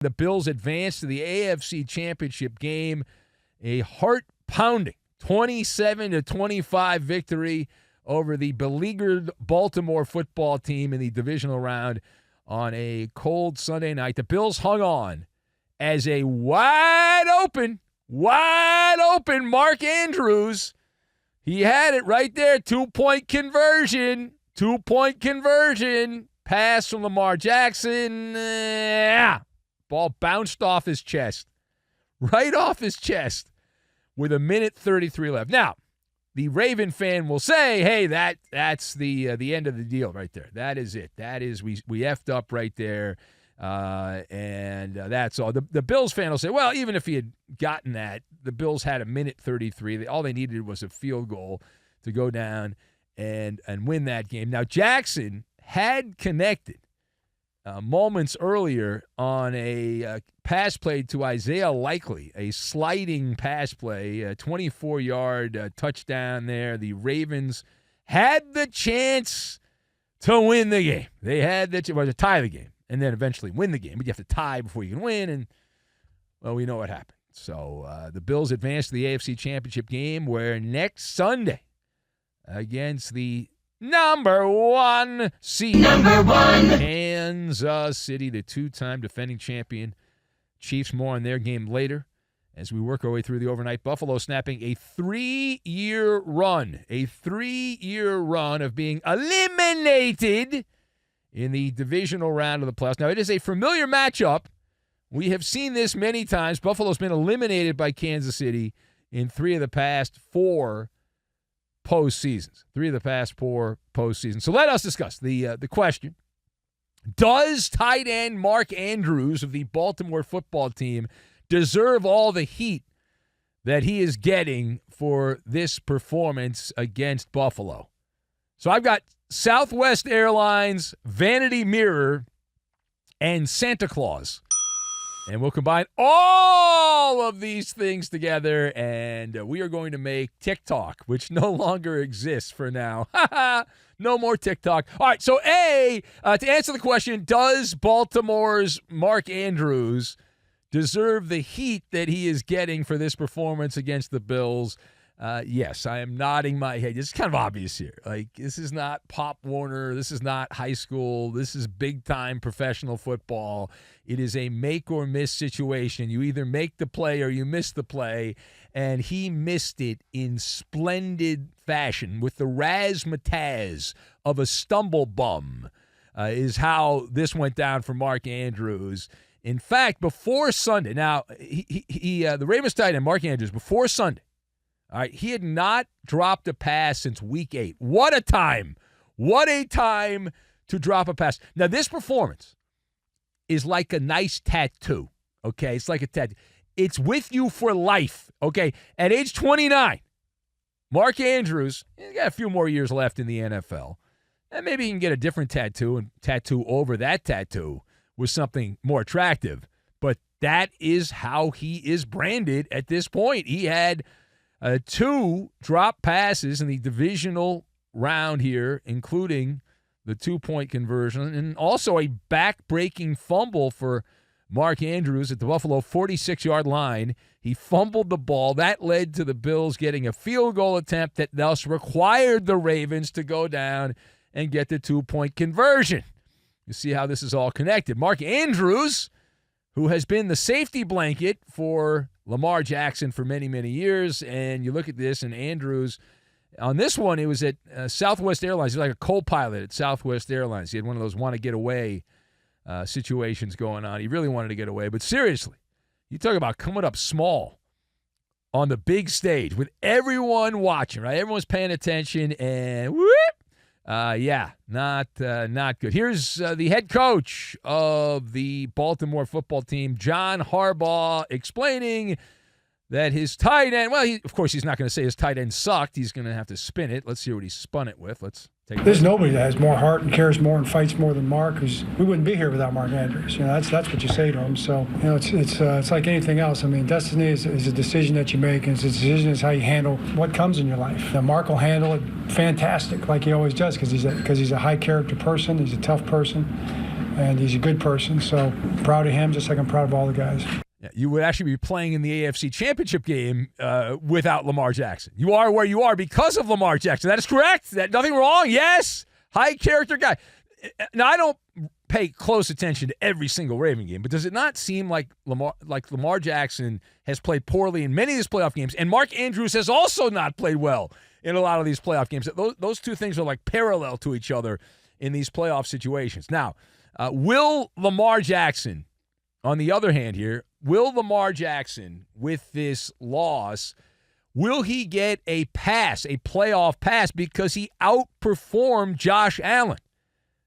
The Bills advance to the AFC Championship game, a heart-pounding 27-25 victory over the beleaguered Baltimore football team in the divisional round on a cold Sunday night. The Bills hung on as a wide open Mark Andrews. He had it right there, two-point conversion, pass from Lamar Jackson. Ball bounced off his chest, right off his chest, with 1:33 left. Now, the Raven fan will say, hey, that's the end of the deal right there. That is it. That is, we effed up right there, and that's all. The Bills fan will say, well, even if he had gotten that, the Bills had 1:33. All they needed was a field goal to go down and win that game. Now, Jackson had connected moments earlier on a pass play to Isaiah Likely, a sliding pass play, a 24-yard touchdown there. The Ravens had the chance to win the game. They had to tie the game and then eventually win the game. But you have to tie before you can win, and, well, we know what happened. So the Bills advance to the AFC Championship game, where next Sunday against the number one seed, Kansas City, the two-time defending champion Chiefs. More on their game later as we work our way through the overnight. Buffalo snapping a three-year run of being eliminated in the divisional round of the playoffs. Now, it is a familiar matchup. We have seen this many times. Buffalo's been eliminated by Kansas City in three of the past four postseasons. So let us discuss the question. Does tight end Mark Andrews of the Baltimore football team deserve all the heat that he is getting for this performance against Buffalo? So I've got Southwest Airlines, Vanity Mirror, and Santa Claus. And we'll combine all of these things together, and we are going to make TikTok, which no longer exists for now. No more TikTok. All right, so to answer the question, does Baltimore's Mark Andrews deserve the heat that he is getting for this performance against the Bills? Yes, I am nodding my head. It's kind of obvious here. Like, this is not Pop Warner. This is not high school. This is big-time professional football. It is a make-or-miss situation. You either make the play or you miss the play, and he missed it in splendid fashion with the razzmatazz of a stumble bum is how this went down for Mark Andrews. In fact, before Sunday, now, the Ravens tight end, Mark Andrews, before Sunday, all right, he had not dropped a pass since week 8. What a time. What a time to drop a pass. Now, this performance is like a nice tattoo, okay? It's like a tattoo. It's with you for life, okay? At age 29, Mark Andrews, he's got a few more years left in the NFL. And maybe he can get a different tattoo and tattoo over that tattoo with something more attractive. But that is how he is branded at this point. He had 2 drop passes in the divisional round here, including the 2-point conversion, and also a back-breaking fumble for Mark Andrews at the Buffalo 46-yard line. He fumbled the ball. That led to the Bills getting a field goal attempt that thus required the Ravens to go down and get the 2-point conversion. You see how this is all connected. Mark Andrews, who has been the safety blanket for Lamar Jackson for many, many years. And you look at this, and Andrews, on this one, it was at Southwest Airlines. He was like a co-pilot at Southwest Airlines. He had one of those want-to-get-away situations going on. He really wanted to get away. But seriously, you talk about coming up small on the big stage with everyone watching, right? Everyone's paying attention, and whoop! Not good. Here's the head coach of the Baltimore football team, John Harbaugh, explaining that his tight end, well, of course, he's not going to say his tight end sucked. He's going to have to spin it. Let's hear what he spun it with. Let's take a There's nobody that has more heart and cares more and fights more than Mark, because we wouldn't be here without Mark Andrews. You know, that's what you say to him. So, you know, it's like anything else. I mean, destiny is a decision that you make, and it's a decision is how you handle what comes in your life. Now, Mark will handle it fantastic, like he always does, because he's a high character person. He's a tough person. and he's a good person. So proud of him, just like I'm proud of all the guys. Yeah, you would actually be playing in the AFC Championship game without Lamar Jackson. You are where you are because of Lamar Jackson. That is correct. Nothing wrong. Yes, high character guy. Now, I don't pay close attention to every single Raven game, but does it not seem like Lamar Jackson has played poorly in many of these playoff games, and Mark Andrews has also not played well in a lot of these playoff games? Those two things are like parallel to each other in these playoff situations. Now, will Lamar Jackson, on the other hand here, will Lamar Jackson, with this loss, will he get a pass, a playoff pass, because he outperformed Josh Allen?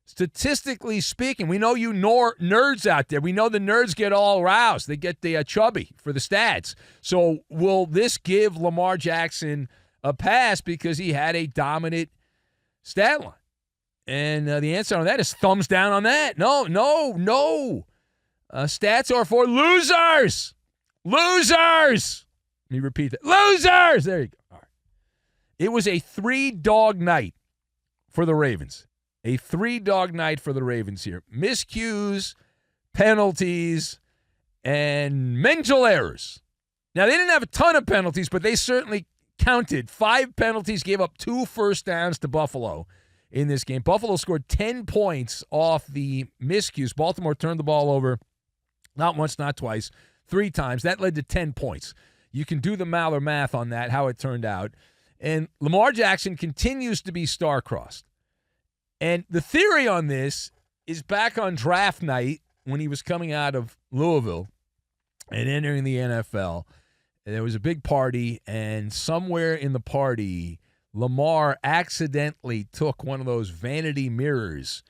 Statistically speaking, we know you nerds out there. We know the nerds get all roused. They get the chubby for the stats. So will this give Lamar Jackson a pass because he had a dominant stat line? And the answer on that is thumbs down on that. No. Stats are for losers. Losers. Let me repeat that. Losers. There you go. All right. It was a 3-dog night for the Ravens. A 3-dog night for the Ravens here. Miscues, penalties, and mental errors. Now, they didn't have a ton of penalties, but they certainly counted. 5 penalties, gave up 2 first downs to Buffalo in this game. Buffalo scored 10 points off the miscues. Baltimore turned the ball over not once, not twice, 3 times. That led to 10 points. You can do the Maller math on that, how it turned out. And Lamar Jackson continues to be star-crossed. And the theory on this is back on draft night when he was coming out of Louisville and entering the NFL. There was a big party, and somewhere in the party, Lamar accidentally took one of those vanity mirrors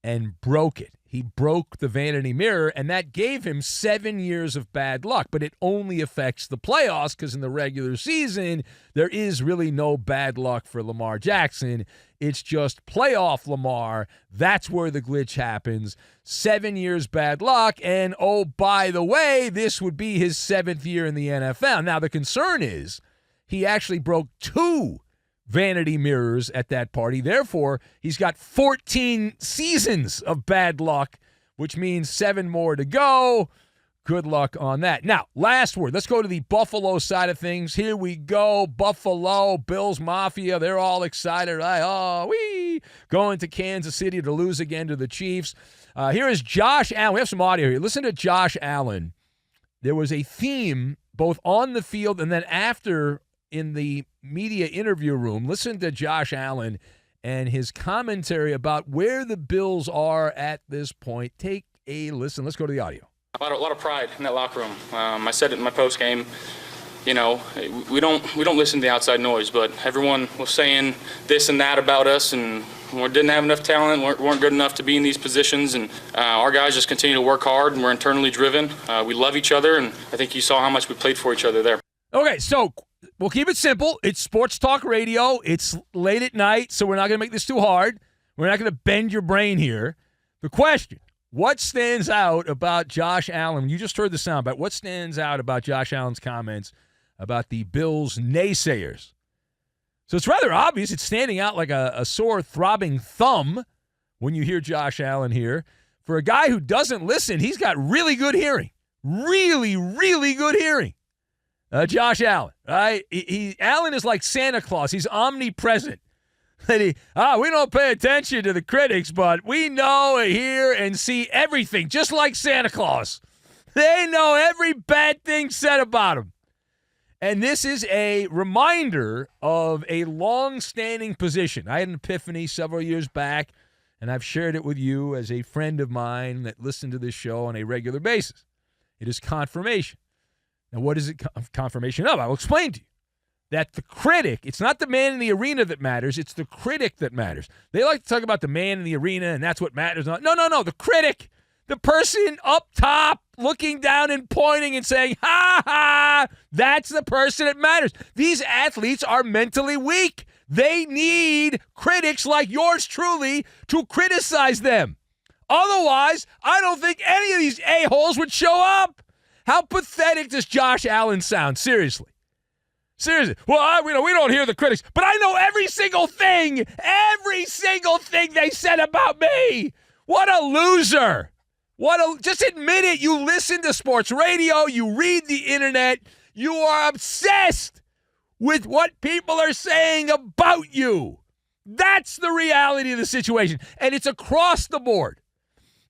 and broke it. He broke the vanity mirror, and that gave him 7 years of bad luck. But it only affects the playoffs because in the regular season, there is really no bad luck for Lamar Jackson. It's just playoff Lamar. That's where the glitch happens. 7 years bad luck, and oh, by the way, this would be his 7th year in the NFL. Now, the concern is he actually broke 2 vanity mirrors at that party. Therefore, he's got 14 seasons of bad luck, which means 7 more to go. Good luck on that. Now, last word. Let's go to the Buffalo side of things. Here we go. Buffalo, Bills Mafia. They're all excited, right? Going to Kansas City to lose again to the Chiefs. Here is Josh Allen. We have some audio here. Listen to Josh Allen. There was a theme both on the field and then after in the media interview room. Listen to Josh Allen and his commentary about where the Bills are at this point. Take a listen. Let's go to the audio. A lot of pride in that locker room. I said it in my post game. You know, we don't listen to the outside noise, but everyone was saying this and that about us, and we didn't have enough talent, weren't good enough to be in these positions, and our guys just continue to work hard, and we're internally driven. We love each other, and I think you saw how much we played for each other there. Okay, so we'll keep it simple. It's sports talk radio. It's late at night, so we're not going to make this too hard. We're not going to bend your brain here. The question, what stands out about Josh Allen? You just heard the sound, but what stands out about Josh Allen's comments about the Bills' naysayers? So it's rather obvious. It's standing out like a sore, throbbing thumb when you hear Josh Allen here. For a guy who doesn't listen, he's got really good hearing. Really, really good hearing. Josh Allen, right? Allen is like Santa Claus. He's omnipresent. We don't pay attention to the critics, but we know, hear, and see everything, just like Santa Claus. They know every bad thing said about him. And this is a reminder of a long-standing position. I had an epiphany several years back, and I've shared it with you as a friend of mine that listened to this show on a regular basis. It is confirmation. Now, what is it confirmation of? I will explain to you. That the critic, it's not the man in the arena that matters, it's the critic that matters. They like to talk about the man in the arena, and that's what matters. No, the critic, the person up top looking down and pointing and saying, ha, ha, that's the person that matters. These athletes are mentally weak. They need critics like yours truly to criticize them. Otherwise, I don't think any of these a-holes would show up. How pathetic does Josh Allen sound? Seriously. Well, we don't hear the critics, but I know every single thing they said about me. What a loser. Just admit it. You listen to sports radio. You read the internet. You are obsessed with what people are saying about you. That's the reality of the situation. And it's across the board.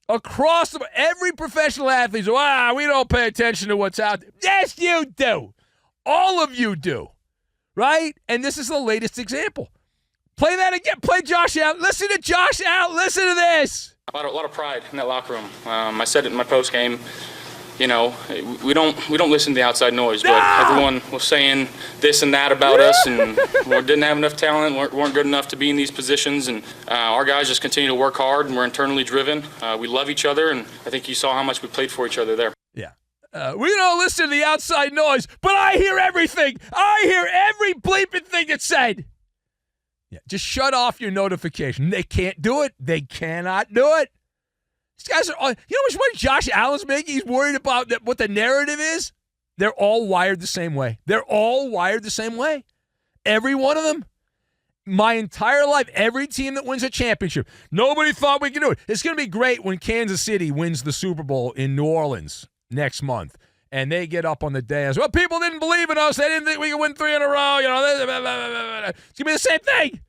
Across the board. Every professional athlete says, we don't pay attention to what's out there. Yes, you do. All of you do. Right? And this is the latest example. Play that again. Play Josh Allen. Listen to Josh Allen. Listen to this. A lot of pride in that locker room. I said it in my post game. We don't listen to the outside noise, but everyone was saying this and that about us, and we didn't have enough talent, weren't good enough to be in these positions, and our guys just continue to work hard, and we're internally driven. We love each other, and I think you saw how much we played for each other there. Yeah. We don't listen to the outside noise, but I hear everything. I hear every bleeping thing that's said. Yeah, just shut off your notification. They can't do it. They cannot do it. These guys are, you know how much money Josh Allen's making? He's worried about what the narrative is. They're all wired the same way. They're all wired the same way. Every one of them. My entire life, every team that wins a championship, nobody thought we could do it. It's going to be great when Kansas City wins the Super Bowl in New Orleans next month. And they get up on the day and say, well, people didn't believe in us. They didn't think we could win 3 in a row. It's going to be the same thing.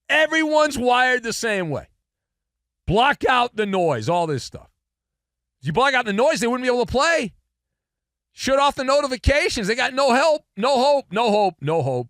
Everyone's wired the same way. Block out the noise, all this stuff. If you block out the noise, they wouldn't be able to play. Shut off the notifications. They got no help, no hope, no hope, no hope.